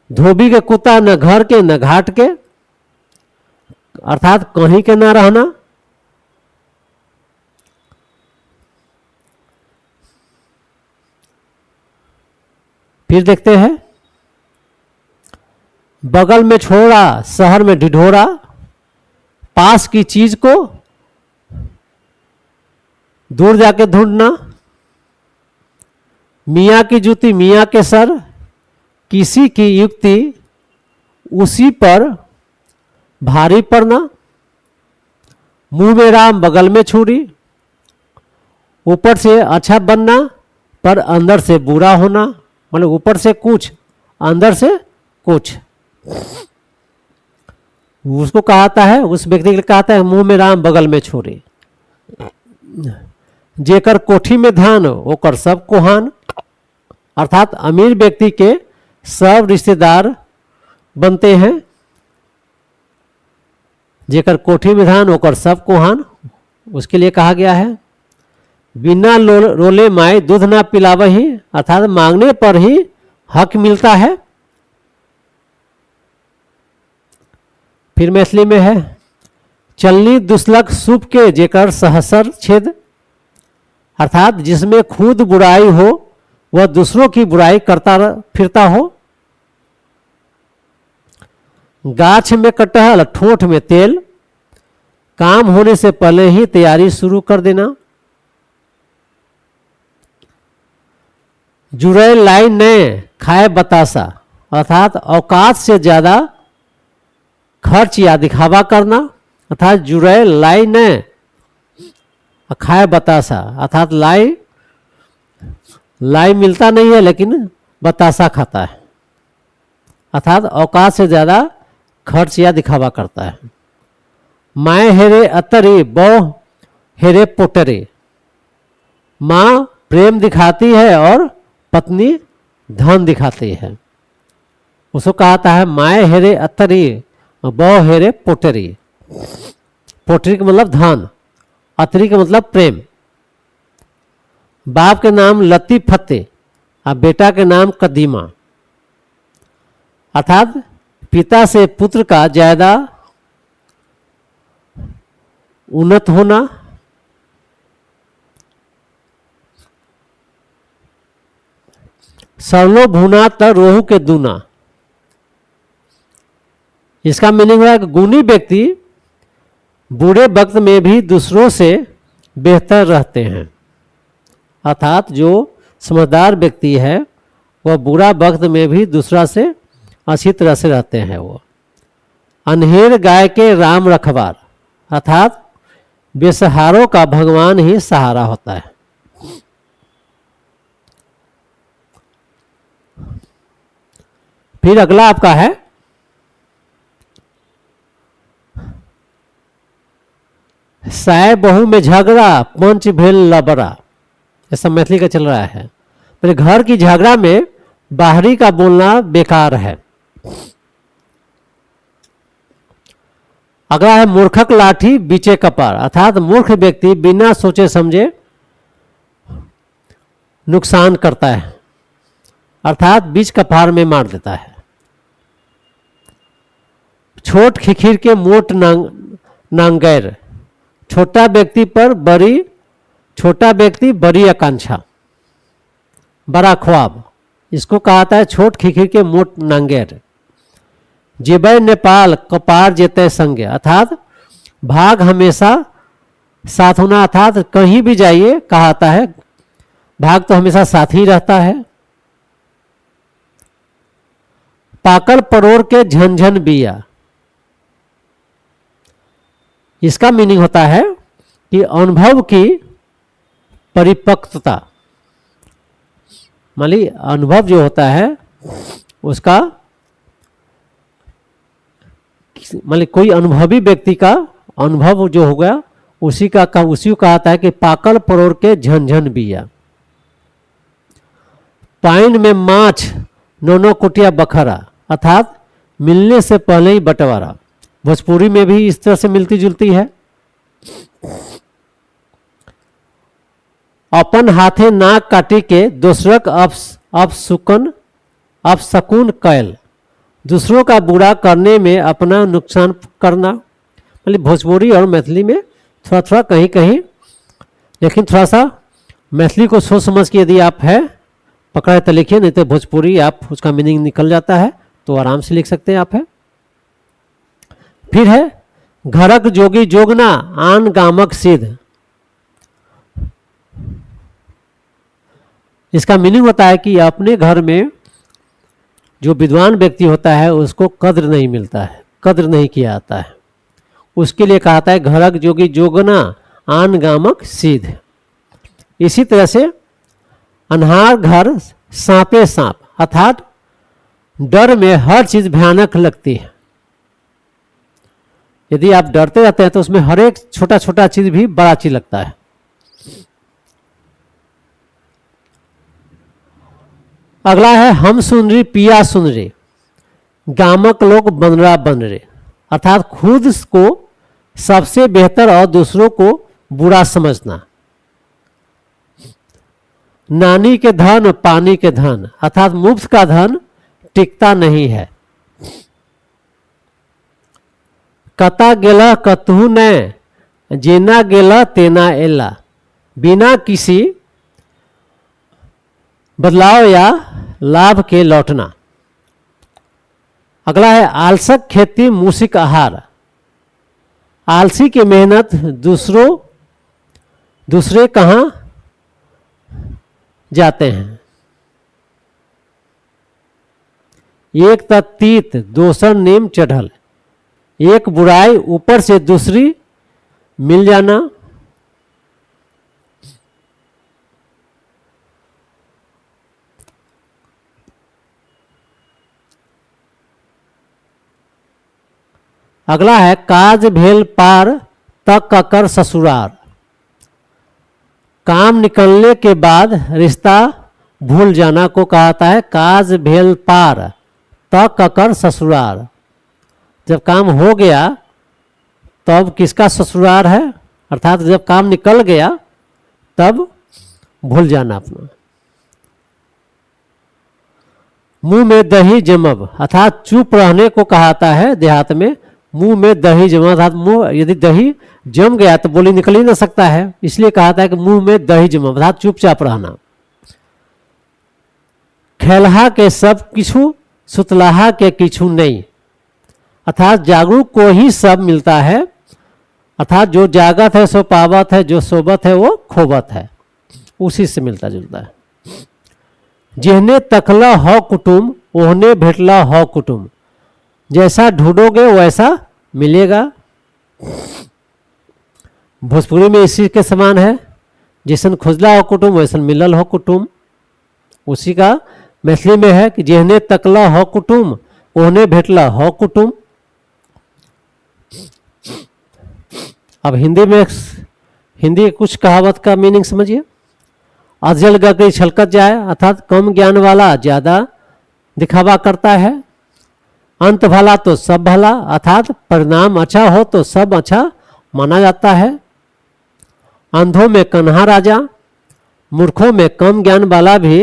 धोबी के कुत्ता न घर के न घाट के, अर्थात कहीं के ना रहना। फिर देखते हैं बगल में छोड़ा शहर में ढिढोरा, पास की चीज को दूर जाके ढूंढना। मियाँ की जूती मियाँ के सर, किसी की युक्ति उसी पर भारी पड़ना। मुंह में राम बगल में छुरी, ऊपर से अच्छा बनना पर अंदर से बुरा होना, मतलब ऊपर से कुछ अंदर से कुछ। उसको कहता है, उस व्यक्ति के लिए कहता है मुंह में राम बगल में छुरी। जेकर कोठी में धान ओकर सब कोहान, अर्थात अमीर व्यक्ति के सब रिश्तेदार बनते हैं। जेकर कोठी में धान ओकर सब कोहान, उसके लिए कहा गया है। बिना रोले माए दूध ना पिलावही, अर्थात मांगने पर ही हक मिलता है। फिर मैथिली में है चलनी दुस्लक सूप के जेकर सहसर छेद, अर्थात जिसमें खुद बुराई हो वह दूसरों की बुराई करता फिरता हो। गाछ में कटहल ठोंठ में तेल, काम होने से पहले ही तैयारी शुरू कर देना। जुड़े लाई ने खाए बतासा, अर्थात औकात से ज्यादा खर्च या दिखावा करना, अर्थात जुड़े लाई ने खाए बतासा, अर्थात लाई मिलता नहीं है लेकिन बतासा खाता है, अर्थात औकात से ज्यादा खर्च या दिखावा करता है। माए हेरे अतरी बो हेरे पोटरे, माँ प्रेम दिखाती है और पत्नी धन दिखाती है, उसको कहता है माए हेरे अतरी बो हेरे पोटरी। पोटरी का मतलब धन, अतरी का मतलब प्रेम। बाप के नाम लती फते और बेटा के नाम कदीमा, अर्थात पिता से पुत्र का ज्यादा उन्नत होना। सरलो भुना त रोहू के दूना, इसका मीनिंग है कि गुणी व्यक्ति बुरे वक्त में भी दूसरों से बेहतर रहते हैं, अर्थात जो समझदार व्यक्ति है वह बुरा वक्त में भी दूसरा से अच्छी तरह से रहते हैं। वो अनहेर गाय के राम रखवार, अर्थात बेसहारों का भगवान ही सहारा होता है। फिर अगला आपका है साय बहू में झगड़ा पंच भेल लबरा, ऐसा मैथिली का चल रहा है। मेरे घर की झगड़ा में बाहरी का बोलना बेकार है। अगला है मूर्खक लाठी बीचे कपार, अर्थात मूर्ख व्यक्ति बिना सोचे समझे नुकसान करता है, अर्थात बीच कपार में मार देता है। छोट खिखिर के मोट नांगैर, छोटा व्यक्ति बड़ी आकांक्षा, बड़ा ख्वाब, इसको कहता है छोट खिखिर के मोट नांगैर। जेबै नेपाल कपार जेते संगे, अर्थात भाग हमेशा साथ होना, अर्थात कहीं भी जाइए कहता है भाग तो हमेशा साथ ही रहता है। पाकल परोर के झनझन बिया, इसका मीनिंग होता है कि अनुभव की परिपक्वता, मान ली अनुभव जो होता है उसका, मान ली कोई अनुभवी व्यक्ति का अनुभव जो हो गया उसी को कहता है कि पाकल परोर के झनझन बिया। पाइन में माछ नोनो कुटिया बखरा, अर्थात मिलने से पहले ही बंटवारा, भोजपुरी में भी इस तरह से मिलती जुलती है। अपन हाथे नाक काटी के दूसरक अपशकुन कैल, दूसरों का बुरा करने में अपना नुकसान करना। मतलब भोजपुरी और मैथिली में थोड़ा थोड़ा कहीं कहीं, लेकिन थोड़ा सा मैथिली को सोच समझ के यदि आप है पकड़े तो लिखिए, नहीं तो भोजपुरी आप उसका मीनिंग निकल जाता है तो आराम से लिख सकते हैं आप है। फिर है घरक जोगी जोगना आन गामक सिद्ध, इसका मीनिंग होता है कि अपने घर में जो विद्वान व्यक्ति होता है उसको कद्र नहीं मिलता है, कद्र नहीं किया जाता है, उसके लिए कहता है घरक जोगी जोगना आन गामक सिद्ध। इसी तरह से अन्हार घर सांपे सांप, अर्थात डर में हर चीज भयानक लगती है। यदि आप डरते रहते हैं तो उसमें हर एक छोटा छोटा चीज भी बड़ा चीज लगता है। अगला है हम सुन रही पिया सुन रहे, गामक लोग बनरा बन रहे, अर्थात खुद को सबसे बेहतर और दूसरों को बुरा समझना। नानी के धन पानी के धन, अर्थात मुफ्त का धन टिकता नहीं है। कता गेला कतहु न, जेना गेला तेना एला, बिना किसी बदलाव या लाभ के लौटना। अगला है आलसक खेती मूसिक आहार, आलसी की मेहनत दूसरे कहां जाते हैं। एक तीत दोसर नेम चढ़ल, एक बुराई ऊपर से दूसरी मिल जाना। अगला है काज भेल पार तक ककर ससुरार, काम निकलने के बाद रिश्ता भूल जाना को कहता है काज भेल पार तक ककर ससुरार। जब काम हो गया तब किसका ससुरार है, अर्थात जब काम निकल गया तब भूल जाना अपना। मुंह में दही जमब, अर्थात चुप रहने को कहता है देहात में। मुंह में दही जमा, अर्थात मुंह यदि दही जम गया तो बोली निकल ही ना सकता है, इसलिए कहता है कि मुंह में दही जमा, अर्थात चुपचाप रहना। खेलहा के सब किछु सुतलाहा के किछु नहीं, अर्थात जागरूक को ही सब मिलता है, अर्थात जो जागत है सो पावत है, जो सोबत है वो खोबत है, उसी से मिलता जुलता है। जिहने तकला हो कुटुम ओहने भेटला हो कुटुम, जैसा ढूंढोगे वैसा मिलेगा। भोजपुरी में इसी के समान है, जैसन खोजला हो कुटुम वैसन मिलल हो कुटुम, उसी का मैथिली में है कि जिहने तकला हो कुटुम ओहने भेटला हो कुटुम। अब हिंदी कुछ कहावत का मीनिंग समझिए। अजल गगरी छलकत जाए, अर्थात कम ज्ञान वाला ज्यादा दिखावा करता है। अंत भला तो सब भला, अर्थात परिणाम अच्छा हो तो सब अच्छा माना जाता है। अंधों में कन्हा राजा, मूर्खों में कम ज्ञान वाला भी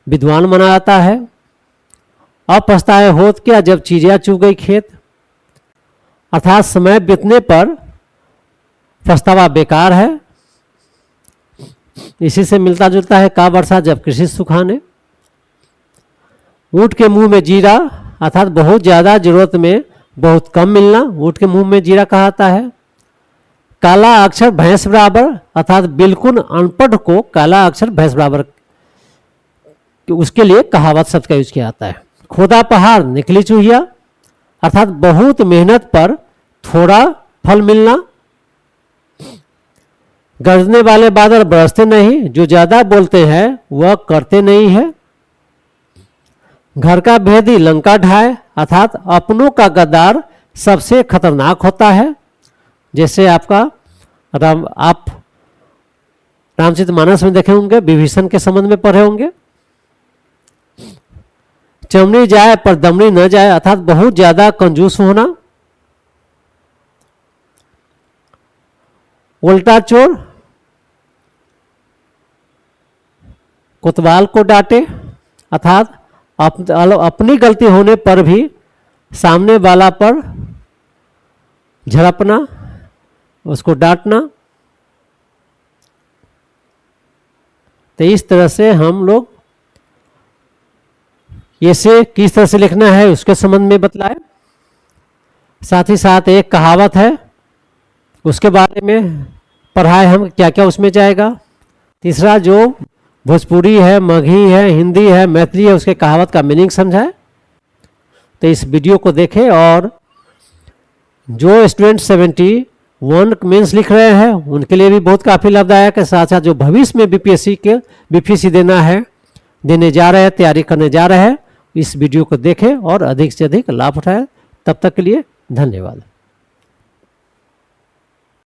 विद्वान माना जाता है। अब पछताए होत क्या जब चिड़िया चुग गई खेत, अर्थात समय बीतने पर पछतावा बेकार है। इसी से मिलता जुलता है का वर्षा जब कृषि सुखाने। ऊँट के मुंह में जीरा, अर्थात बहुत ज़्यादा जरूरत में बहुत कम मिलना, ऊँट के मुंह में जीरा कहाता है। काला अक्षर भैंस बराबर, अर्थात बिल्कुल अनपढ़ को काला अक्षर भैंस बराबर, उसके लिए कहावत शब्द का यूज किया जाता है। खोदा पहाड़ निकली चूहिया, अर्थात बहुत मेहनत पर थोड़ा फल मिलना। गरजने वाले बादल बरसते नहीं, जो ज्यादा बोलते हैं वह करते नहीं है। घर का भेदी लंका ढाए, अर्थात अपनों का गद्दार सबसे खतरनाक होता है। जैसे आपका आप रामचरितमानस में देखे होंगे, विभीषण के संबंध में पढ़े होंगे। चमड़ी जाए पर दमड़ी न जाए, अर्थात बहुत ज्यादा कंजूस होना। उल्टा चोर कोतवाल को डांटे, अर्थात अपनी गलती होने पर भी सामने वाला पर झड़पना, उसको डांटना। तो इस तरह से हम लोग इसे किस तरह से लिखना है उसके संबंध में बतलाए। साथ ही साथ एक कहावत है, उसके बारे में पढ़ाए हम क्या क्या उसमें जाएगा। तीसरा जो भोजपुरी है, मगही है, हिंदी है, मैथिली है, उसके कहावत का मीनिंग समझाए। तो इस वीडियो को देखें। और जो स्टूडेंट 71 मेंस लिख रहे हैं उनके लिए भी बहुत काफ़ी लाभदायक है। साथ साथ जो भविष्य में बीपीएससी देना है, देने जा रहे हैं, तैयारी करने जा रहे हैं, इस वीडियो को देखें और अधिक से अधिक लाभ उठाएं। तब तक के लिए धन्यवाद।